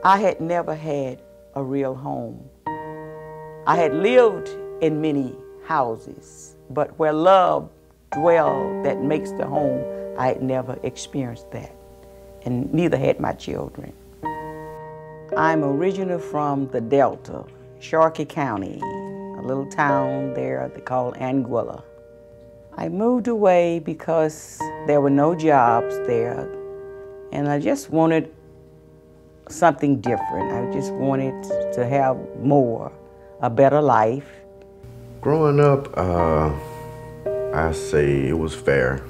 I had never had a real home. I had lived in many houses, but where love dwells that makes the home, I had never experienced that, and neither had my children. I'm originally from the Delta, Sharkey County, a little town there they call Anguilla. I moved away because there were no jobs there, and I just wanted something different. I just wanted to have more, a better life. Growing up, I say it was fair.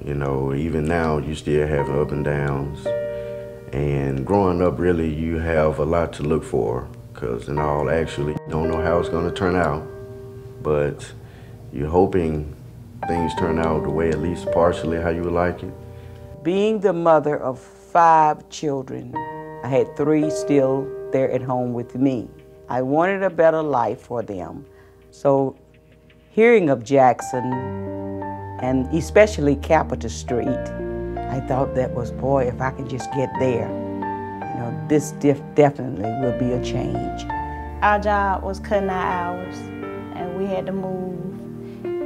You know, even now you still have up and downs. And growing up, really, you have a lot to look for, because in all actually, you don't know how it's going to turn out, but you're hoping things turn out the way, at least partially, how you would like it. Being the mother of 5 children, I had 3 still there at home with me. I wanted a better life for them. So hearing of Jackson, and especially Capitol Street, I thought that was, boy, if I could just get there, you know, this definitely will be a change. Our job was cutting our hours, and we had to move,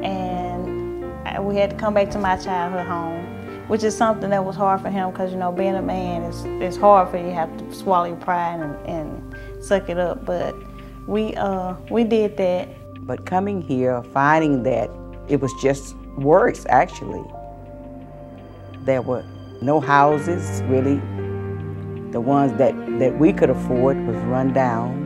and we had to come back to my childhood home, which is something that was hard for him, because, you know, being a man is hard for you. You have to swallow your pride and suck it up, but we did that. But coming here, finding that it was just worse, actually. There were no houses, really. The ones that we could afford was run down.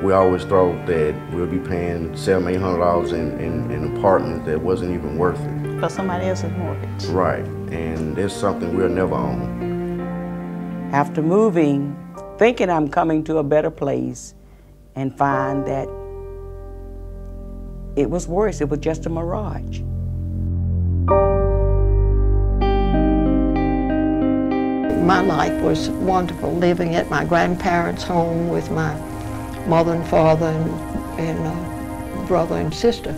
We always thought that we'll be paying $700, $800 in an apartment that wasn't even worth it. For somebody else's mortgage. Right, and it's something we'll never own. After moving, thinking I'm coming to a better place, and find that it was worse, it was just a mirage. My life was wonderful, living at my grandparents' home with my mother and father and brother and sister.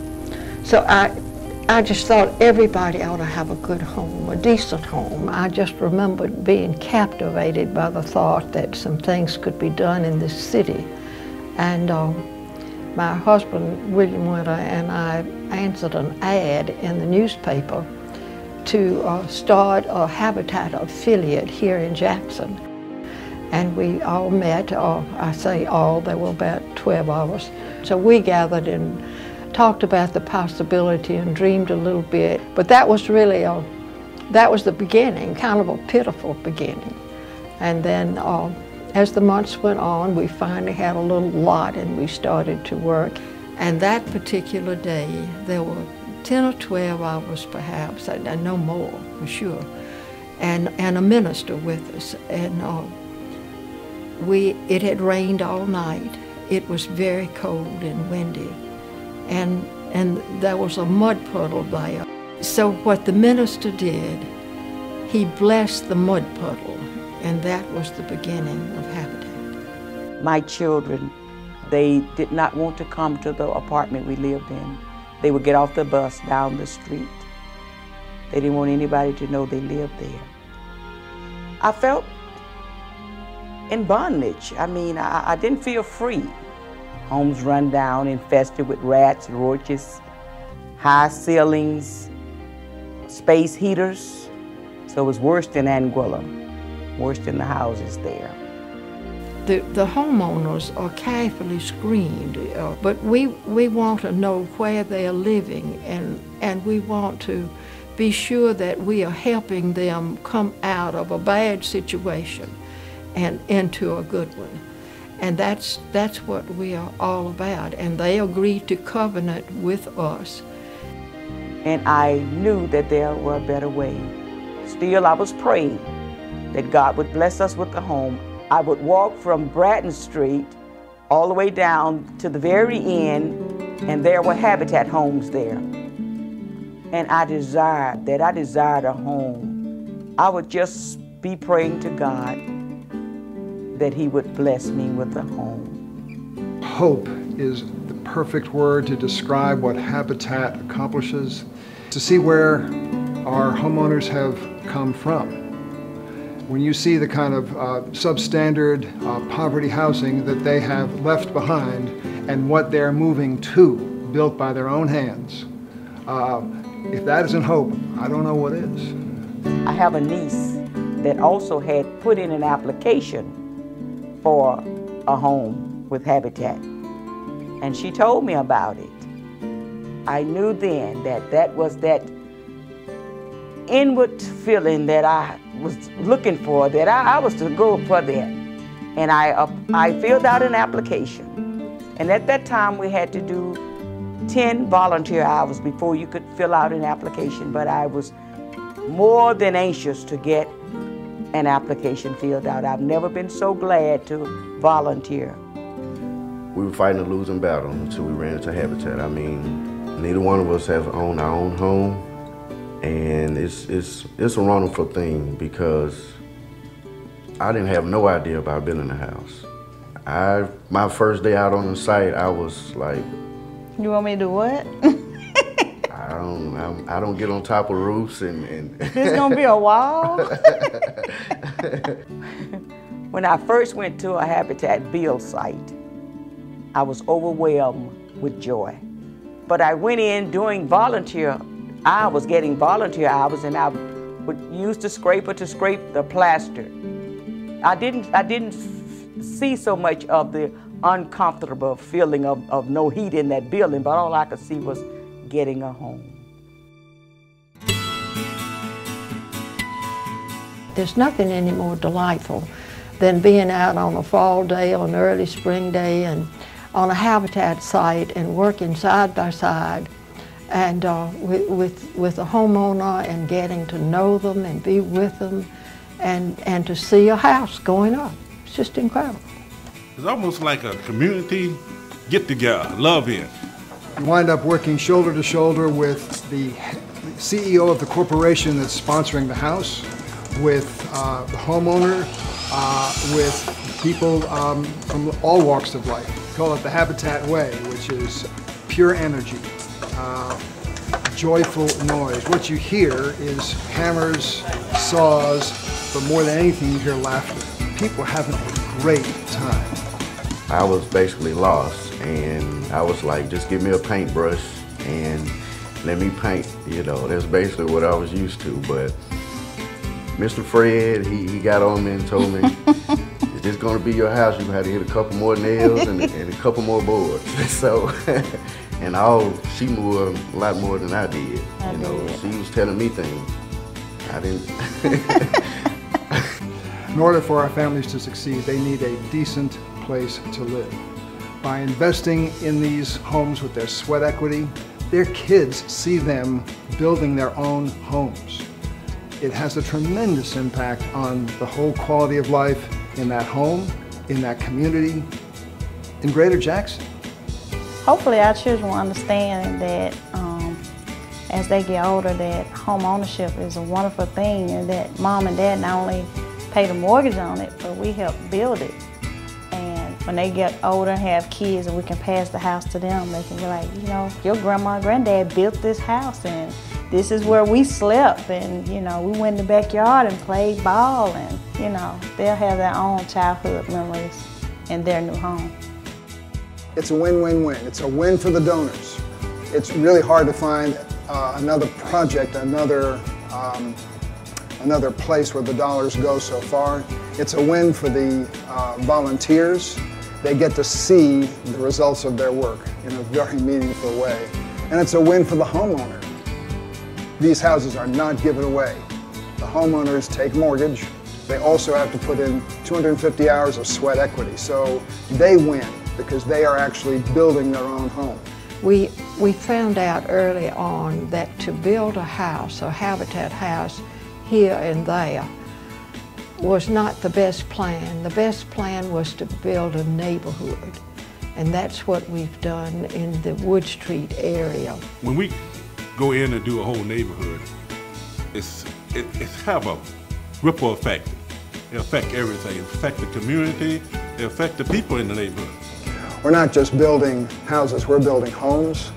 So I just thought everybody ought to have a good home, a decent home. I just remembered being captivated by the thought that some things could be done in this city. And my husband, William Winter, and I answered an ad in the newspaper to start a Habitat affiliate here in Jackson. And we all met, I say all, there were about 12 of us. So we gathered and talked about the possibility and dreamed a little bit. But that was really that was the beginning, kind of a pitiful beginning. And then as the months went on, we finally had a little lot and we started to work. And that particular day, there were 10 or 12 of us perhaps, and no more for sure, and a minister with us. And it had rained all night. It was very cold and windy, and there was a mud puddle there. So what the minister did, he blessed the mud puddle, and that was the beginning of Habitat. My children, they did not want to come to the apartment we lived in. They would get off the bus down the street. They didn't want anybody to know they lived there. I felt in bondage. I mean, I didn't feel free. Homes run down, infested with rats, roaches, high ceilings, space heaters. So it was worse than Anguilla, worse than the houses there. The homeowners are carefully screened, but we want to know where they are living, and we want to be sure that we are helping them come out of a bad situation and into a good one. And that's what we are all about. And they agreed to covenant with us. And I knew that there were a better way. Still, I was praying that God would bless us with a home. I would walk from Bratton Street all the way down to the very end, and there were Habitat homes there. And I desired a home. I would just be praying to God that He would bless me with a home. Hope is the perfect word to describe what Habitat accomplishes. To see where our homeowners have come from, when you see the kind of substandard poverty housing that they have left behind and what they're moving to, built by their own hands, if that isn't hope, I don't know what is. I have a niece that also had put in an application for a home with Habitat, and she told me about it. I knew then that that was that inward feeling that I was looking for, that I was to go for that. And I filled out an application. And at that time we had to do 10 volunteer hours before you could fill out an application, but I was more than anxious to get an application filled out. I've never been so glad to volunteer. We were fighting a losing battle until we ran into Habitat. I mean, neither one of us have owned our own home, and it's a wonderful thing because I didn't have no idea about building a house. My first day out on the site, I was like, You want me to do what? I don't get on top of roofs and There's gonna be a wall? When I first went to a Habitat build site, I was overwhelmed with joy. But I went in doing volunteer. I was getting volunteer hours, and I would use the scraper to scrape the plaster. I didn't see so much of the uncomfortable feeling of no heat in that building, but all I could see was getting a home. There's nothing any more delightful than being out on a fall day or an early spring day and on a Habitat site and working side by side and with a homeowner and getting to know them and be with them and to see a house going up. It's just incredible. It's almost like a community get-together, love-in. You wind up working shoulder to shoulder with the CEO of the corporation that's sponsoring the house, with the homeowner, with people from all walks of life. We call it the Habitat Way, which is pure energy, joyful noise. What you hear is hammers, saws, but more than anything you hear laughter. People are having a great time. I was basically lost, and I was like, just give me a paintbrush and let me paint, you know. That's basically what I was used to. But Mr. Fred, he got on me and told me, is this gonna be your house? You're gonna have to hit a couple more nails and a couple more boards. So, and she knew a lot more than I did. You know, she was telling me things. I didn't. In order for our families to succeed, they need a decent place to live. By investing in these homes with their sweat equity, their kids see them building their own homes. It has a tremendous impact on the whole quality of life in that home, in that community, in Greater Jackson. Hopefully our children will understand that as they get older, that home ownership is a wonderful thing, and that mom and dad not only pay the mortgage on it, but we help build it. And when they get older and have kids and we can pass the house to them, they can be like, you know, your grandma and granddad built this house, and this is where we slept, and you know, we went in the backyard and played ball, and you know, they'll have their own childhood memories in their new home. It's a win-win-win. It's a win for the donors. It's really hard to find another project, another place where the dollars go so far. It's a win for the volunteers. They get to see the results of their work in a very meaningful way. And it's a win for the homeowner. These houses are not given away. The homeowners take mortgage. They also have to put in 250 hours of sweat equity. So they win because they are actually building their own home. We found out early on that to build a house, a Habitat house, here and there, was not the best plan. The best plan was to build a neighborhood, and that's what we've done in the Wood Street area. When we go in and do a whole neighborhood, it's have a ripple effect. It affects everything. It affects the community. It affects the people in the neighborhood. We're not just building houses, we're building homes,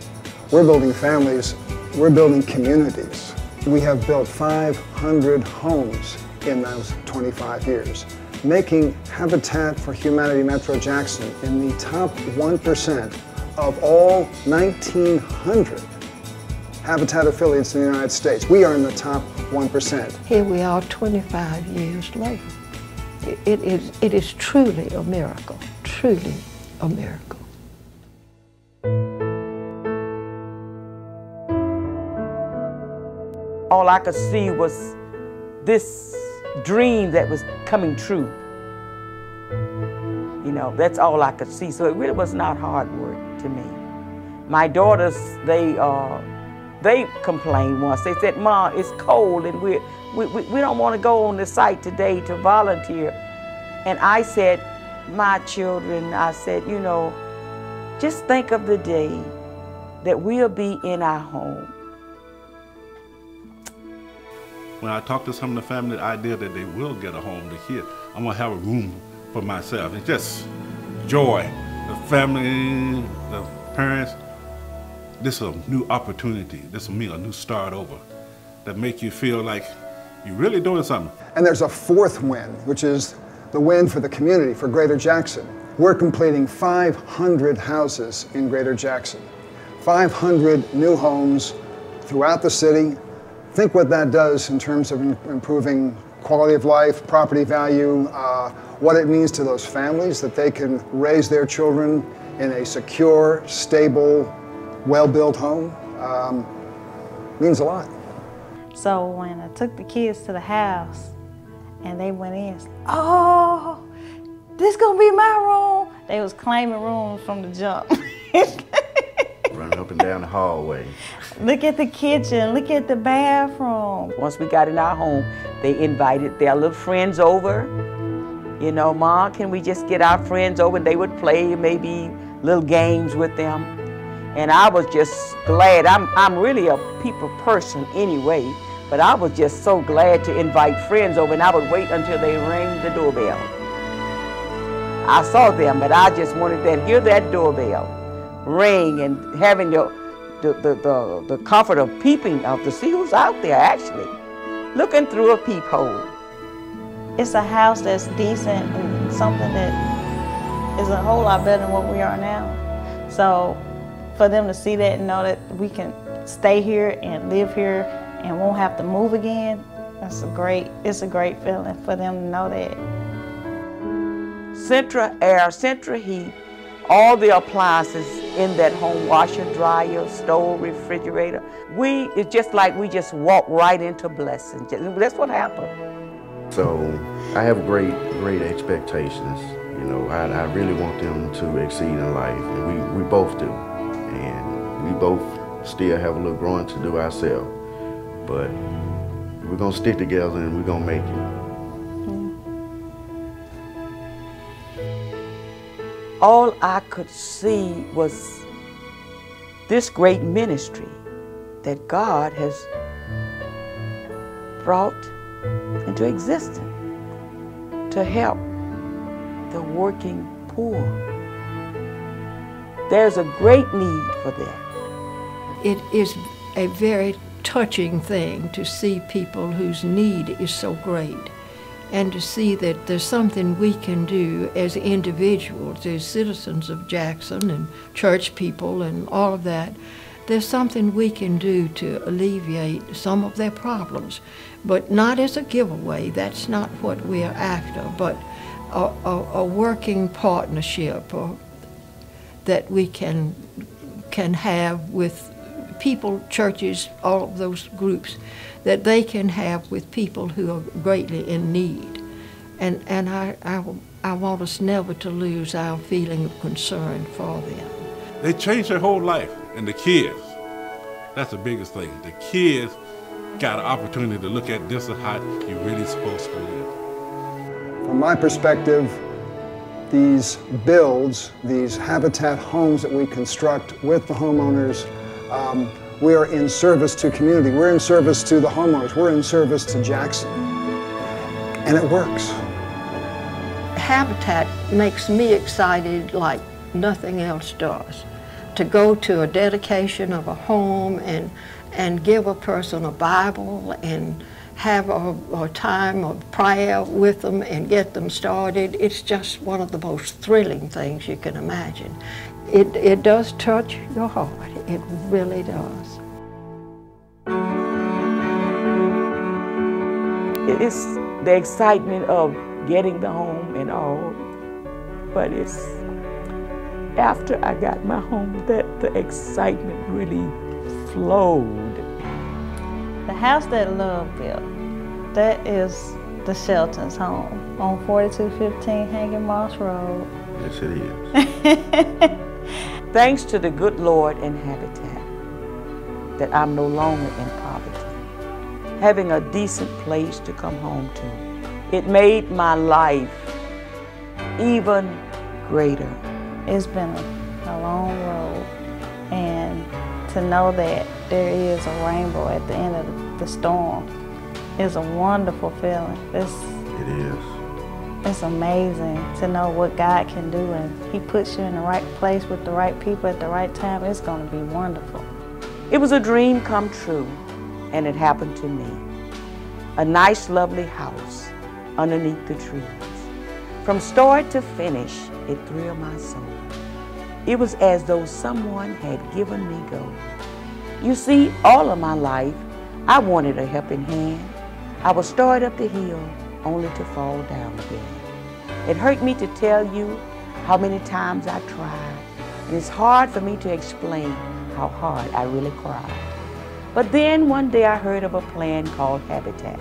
we're building families, we're building communities. We have built 500 homes in those 25 years, making Habitat for Humanity Metro Jackson in the top 1% of all 1,900 Habitat affiliates in the United States. We are in the top 1%. Here we are 25 years later. It is truly a miracle, truly a miracle. All I could see was this dream that was coming true. You know, that's all I could see. So it really was not hard work to me. My daughters, they complained once. They said, "Mom, it's cold and we don't want to go on the site today to volunteer." And I said, "My children," I said, "you know, just think of the day that we'll be in our home." When I talk to some of the family, the idea that they will get a home, the kids, I'm gonna have a room for myself. It's just joy. The family, the parents, this is a new opportunity. This will mean a new start over that make you feel like you're really doing something. And there's a fourth win, which is the win for the community, for Greater Jackson. We're completing 500 houses in Greater Jackson, 500 new homes throughout the city. Think what that does in terms of improving quality of life, property value, what it means to those families that they can raise their children in a secure, stable, well-built home. Means a lot. So when I took the kids to the house and they went in, "Oh, this gonna be my room." They was claiming rooms from the jump. Running up and down the hallway. Look at the kitchen, look at the bathroom. Once we got in our home, they invited their little friends over. You know, "Mom, can we just get our friends over?" And they would play maybe little games with them. And I was just glad. I'm really a people person anyway, but I was just so glad to invite friends over, and I would wait until they rang the doorbell. I saw them, but I just wanted to hear that doorbell ring and having the comfort of peeping, to see who's out there actually, looking through a peephole. It's a house that's decent and something that is a whole lot better than what we are now. So for them to see that and know that we can stay here and live here and won't have to move again, it's a great feeling for them to know that. Central air, central heat, all the appliances in that home, washer, dryer, stove, refrigerator. It's just like we just walk right into blessing. That's what happened. So I have great expectations. You know, I really want them to exceed in life, and we both do. And we both still have a little growing to do ourselves. But we're gonna stick together and we're gonna make it. All I could see was this great ministry that God has brought into existence to help the working poor. There's a great need for that. It is a very touching thing to see people whose need is so great, and to see that there's something we can do as individuals, as citizens of Jackson and church people and all of that. There's something we can do to alleviate some of their problems, but not as a giveaway. That's not what we are after, but a working partnership that we can have with people, churches, all of those groups, that they can have with people who are greatly in need. And I want us never to lose our feeling of concern for them. They changed their whole life, and the kids, that's the biggest thing. The kids got an opportunity to look at this is how you're really supposed to live. From my perspective, these builds, these habitat homes that we construct with the homeowners, we are in service to community. We're in service to the homeowners. We're in service to Jackson. And it works. Habitat makes me excited like nothing else does. To go to a dedication of a home and give a person a Bible and have a time of prayer with them and get them started. It's just one of the most thrilling things you can imagine. It does touch your heart. It really does. It's the excitement of getting the home and all, but it's after I got my home that the excitement really flowed. The house that Love built, that is the Sheltons' home on 4215 Hanging Moss Road. Yes, it is. Thanks to the good Lord and Habitat, that I'm no longer in poverty, having a decent place to come home to. It made my life even greater. It's been a long road, and to know that there is a rainbow at the end of the storm is a wonderful feeling. It is. It's amazing to know what God can do, and He puts you in the right place with the right people at the right time. It's going to be wonderful. It was a dream come true, and it happened to me. A nice, lovely house underneath the trees. From start to finish, it thrilled my soul. It was as though someone had given me go. You see, all of my life, I wanted a helping hand. I would start up the hill only to fall down again. It hurt me to tell you how many times I tried, and it's hard for me to explain how hard I really cried. But then one day I heard of a plan called Habitat,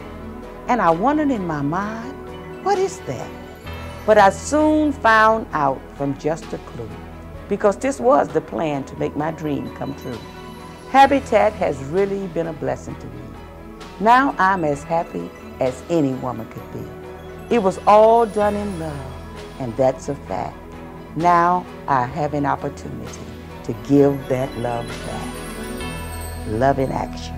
and I wondered in my mind, what is that? But I soon found out from just a clue, because this was the plan to make my dream come true. Habitat has really been a blessing to me. Now I'm as happy as any woman could be. It was all done in love, and that's a fact. Now I have an opportunity to give that love back. Love in action.